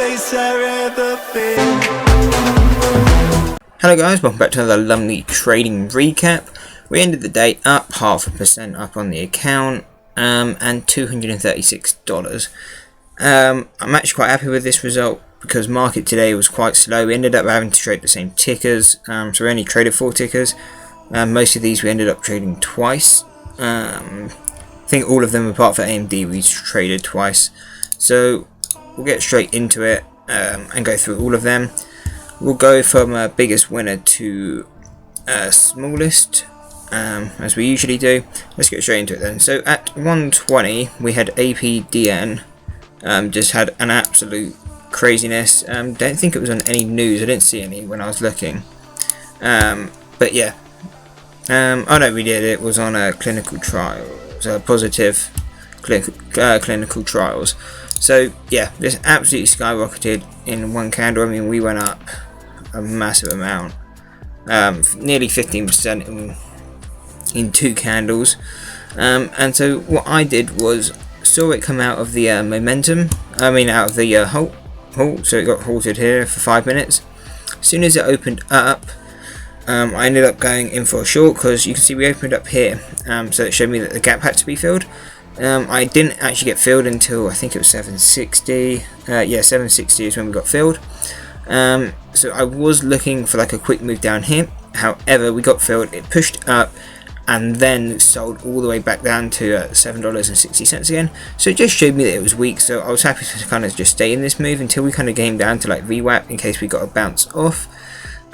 place I've ever been. Hello guys, welcome back to another lovely trading recap. We ended the day up 0.5% up on the account, and $236. I'm actually quite happy with this result because market today was quite slow. We ended up having to trade the same tickers, so we only traded 4 tickers. Most of these we ended up trading twice. I think all of them apart from AMD we traded twice. So we'll get straight into it and go through all of them. We'll go from biggest winner to smallest, as we usually do. Let's get straight into it then. So at 120 we had APDN, just had an absolute craziness. Don't think it was on any news, I didn't see any when I was looking, but yeah, oh no, we did, it was on clinical trials, positive clinical trials. So yeah, this absolutely skyrocketed in one candle. I mean, we went up a massive amount, nearly 15% in 2 candles, and so what I did was saw it come out of the momentum, out of the halt, so it got halted here for 5 minutes. As soon as it opened up, I ended up going in for a short because you can see we opened up here, so it showed me that the gap had to be filled. I didn't actually get filled until I think it was 760. Yeah, 760 is when we got filled. So I was looking for like a quick move down here. However, we got filled. It pushed up and then sold all the way back down to $7.60 again. So it just showed me that it was weak. So I was happy to kind of just stay in this move until we kind of came down to like VWAP in case we got a bounce off.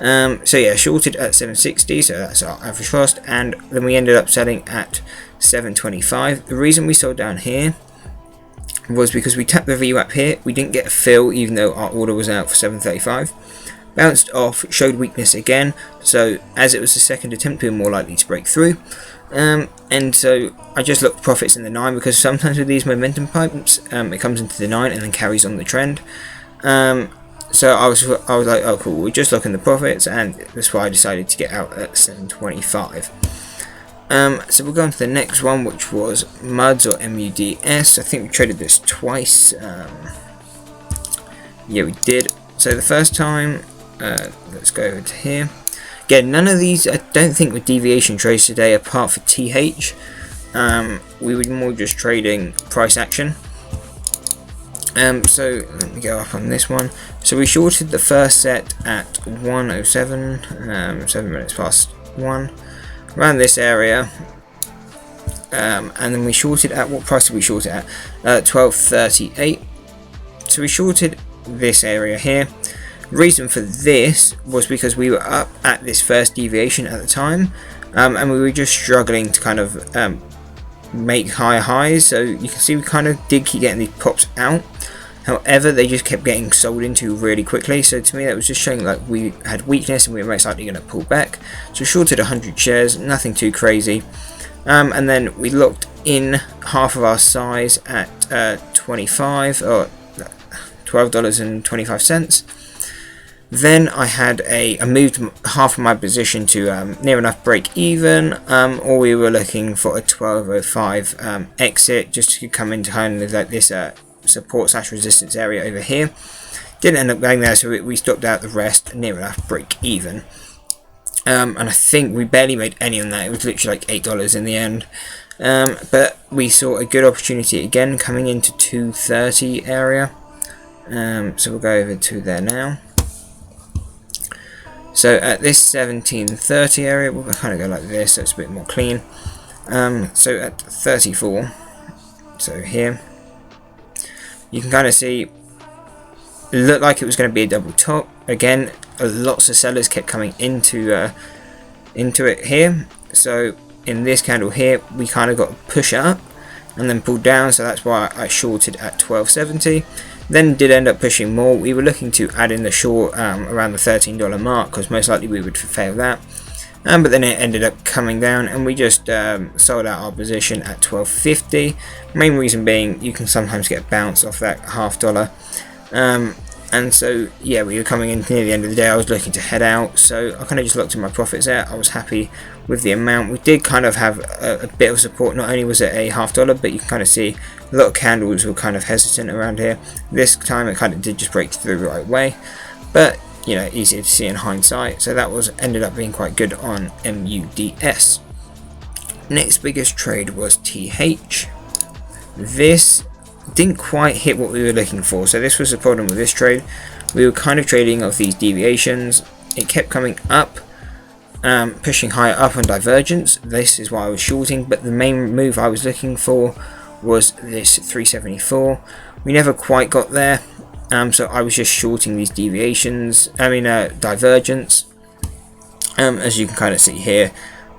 So yeah, shorted at 760, so that's our average cost, and then we ended up selling at 725. The reason we sold down here was because we tapped the VWAP here, we didn't get a fill even though our order was out for 735. Bounced off, showed weakness again, so as it was the second attempt we were more likely to break through. And so I just looked profits in the 9 because sometimes with these momentum pipes, it comes into the 9 and then carries on the trend. So I was like, oh cool, we're just looking at the profits, and that's why I decided to get out at 725. So we'll go on to the next one, which was MUDS or MUDS. I think we traded this twice. Yeah, we did. So the first time, let's go over to here. Again, none of these I don't think were deviation trades today, apart for TH. We were more just trading price action. So let me go up on this one. So we shorted the first set at 107, 7 minutes past 1, around this area, and then we shorted at, what price did we short it at? 12.38. So we shorted this area here. Reason for this was because we were up at this first deviation at the time, and we were just struggling to kind of make higher highs. So you can see we kind of did keep getting these pops out. However, they just kept getting sold into really quickly, so to me that was just showing like we had weakness and we were most likely going to pull back. So we shorted 100 shares, nothing too crazy, and then we locked in half of our size at $12.25. Then I moved half of my position to near enough break even, or we were looking for a 12.05 exit just to come into kind of like this support / resistance area over here. Didn't end up going there, so we stopped out the rest near enough break even, and I think we barely made any on that. It was literally like $8 in the end, but we saw a good opportunity again coming into 230 area, so we'll go over to there now. So at this 1730 area we'll kind of go like this, so it's a bit more clean. So at 34, so here you can kind of see it looked like it was going to be a double top. Again, lots of sellers kept coming into it here. So in this candle here, we kind of got a push up and then pulled down. So that's why I shorted at 12.70. Then did end up pushing more. We were looking to add in the short around the $13 mark because most likely we would fail that. But then it ended up coming down and we just sold out our position at 12.50. Main reason being you can sometimes get a bounce off that $0.50. And so yeah, we were coming in near the end of the day. I was looking to head out, so I kind of just looked at my profits there. I was happy with the amount. We did kind of have a bit of support. Not only was it a $0.50, but you can kind of see a lot of candles were kind of hesitant around here. This time it kind of did just break through the right way, but you know, easier to see in hindsight. So that was ended up being quite good on MUDS. Next biggest trade was TH. This didn't quite hit what we were looking for, so this was the problem with this trade. We were kind of trading off these deviations. It kept coming up, pushing higher up on divergence. This is why I was shorting, but the main move I was looking for was this 374. We never quite got there, so I was just shorting these deviations, divergence. As you can kind of see here,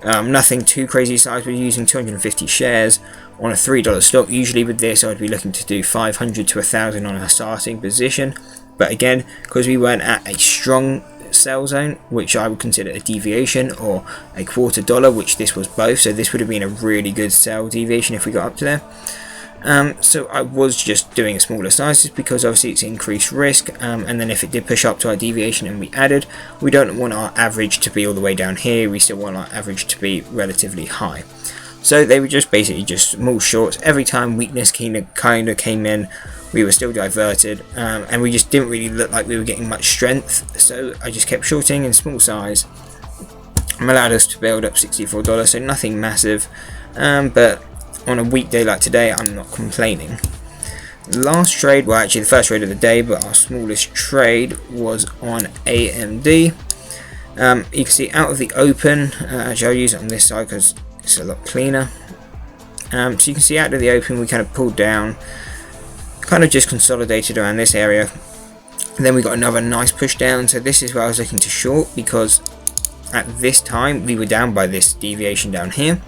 nothing too crazy size. We're using 250 shares on a $3 stock. Usually with this I'd be looking to do 500 to 1,000 on a starting position, but again, because we weren't at a strong sell zone, which I would consider a deviation, or a $0.25, which this was both, so this would have been a really good sell deviation if we got up to there. So I was just doing smaller sizes because obviously it's increased risk, and then if it did push up to our deviation and we added, we don't want our average to be all the way down here. We still want our average to be relatively high. So they were just basically just small shorts. Every time weakness kind of came in, we were still diverted, and we just didn't really look like we were getting much strength. So I just kept shorting in small size. Allowed us to build up $64, so nothing massive, but on a weekday like today, I'm not complaining. Last trade, well actually the first trade of the day, but our smallest trade was on AMD. You can see out of the open, actually I'll use it on this side because it's a lot cleaner. So you can see out of the open we kind of pulled down, kind of just consolidated around this area. And then we got another nice push down, so this is where I was looking to short, because at this time we were down by this deviation down here,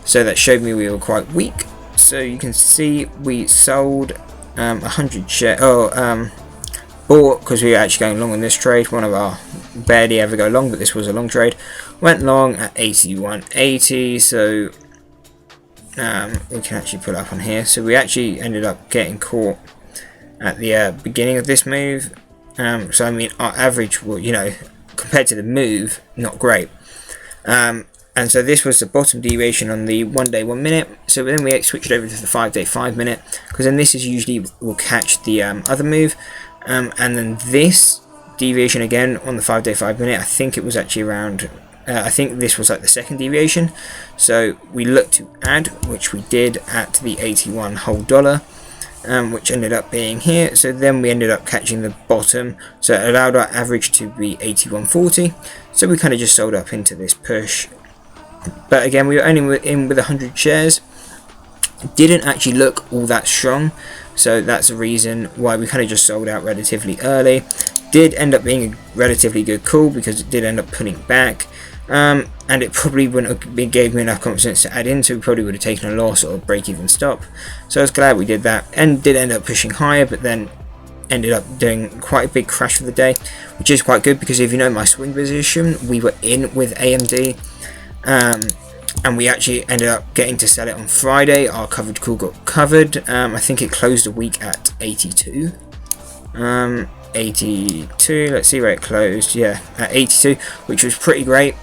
so that showed me we were quite weak. So you can see we sold 100 shares, bought because we were actually going long on this trade. One of our barely ever go long, but this was a long trade. Went long at 81.80, so we can actually put up on here. So we actually ended up getting caught at the beginning of this move. So I mean our average, well, you know, compared to the move, not great. And so this was the bottom deviation on the 1 day 1 minute. So then we switched over to the 5 day 5 minute, because then this is usually will catch the other move. And then this deviation again on the 5 day 5 minute, I think it was actually around, I think this was like the second deviation. So we looked to add, which we did at the 81 whole dollar, which ended up being here. So then we ended up catching the bottom, so it allowed our average to be 81.40. So we kind of just sold up into this push. But again, we were only in with 100 shares. It didn't actually look all that strong, so that's the reason why we kind of just sold out relatively early. Did end up being a relatively good call, because it did end up pulling back, and it probably wouldn't have gave me enough confidence to add in, so we probably would have taken a loss or a break-even stop. So I was glad we did that, and did end up pushing higher, but then ended up doing quite a big crash for the day, which is quite good, because if you know my swing position, we were in with AMD. And we actually ended up getting to sell it on Friday. Our covered call got covered. I think it closed the week at 82. 82, let's see where it closed. Yeah, at 82, which was pretty great,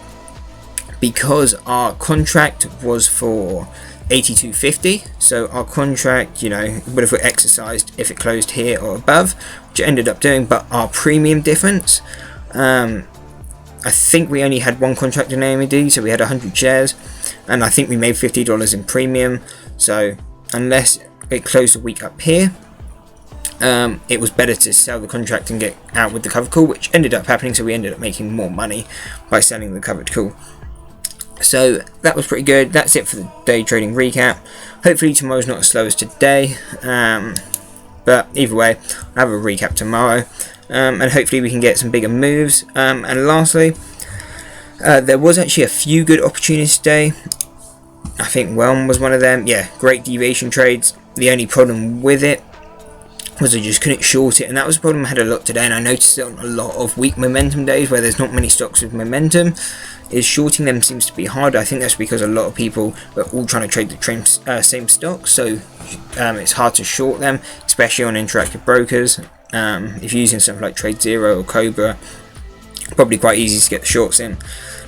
because our contract was for 82.50. So our contract, you know, would have exercised if it closed here or above, which it ended up doing. But our premium difference, I think we only had one contract in AMD, so we had 100 shares, and I think we made $50 in premium. So unless it closed the week up here, it was better to sell the contract and get out with the covered call, which ended up happening. So we ended up making more money by selling the covered call. So that was pretty good. That's it for the day trading recap. Hopefully tomorrow's not as slow as today, but either way, I'll have a recap tomorrow. And hopefully we can get some bigger moves. And lastly, there was actually a few good opportunities today. I think Whelm was one of them. Yeah, great deviation trades. The only problem with it was I just couldn't short it, and that was the problem I had a lot today. And I noticed it on a lot of weak momentum days where there's not many stocks with momentum, is shorting them seems to be hard. I think that's because a lot of people are all trying to trade the same stocks, so it's hard to short them, especially on interactive brokers. If you're using something like Trade Zero or Cobra, probably quite easy to get the shorts in.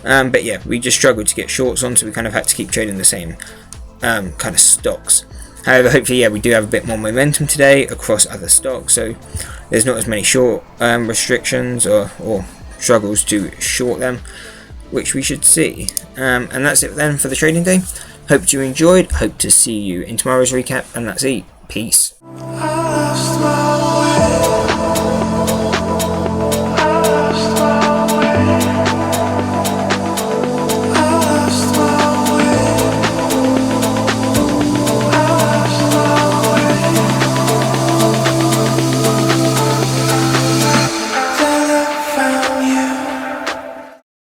But yeah, we just struggled to get shorts on, so we kind of had to keep trading the same kind of stocks. However, hopefully, yeah, we do have a bit more momentum today across other stocks, so there's not as many short restrictions or struggles to short them, which we should see. And that's it then for the trading day. Hope you enjoyed. Hope to see you in tomorrow's recap, and that's it. Peace.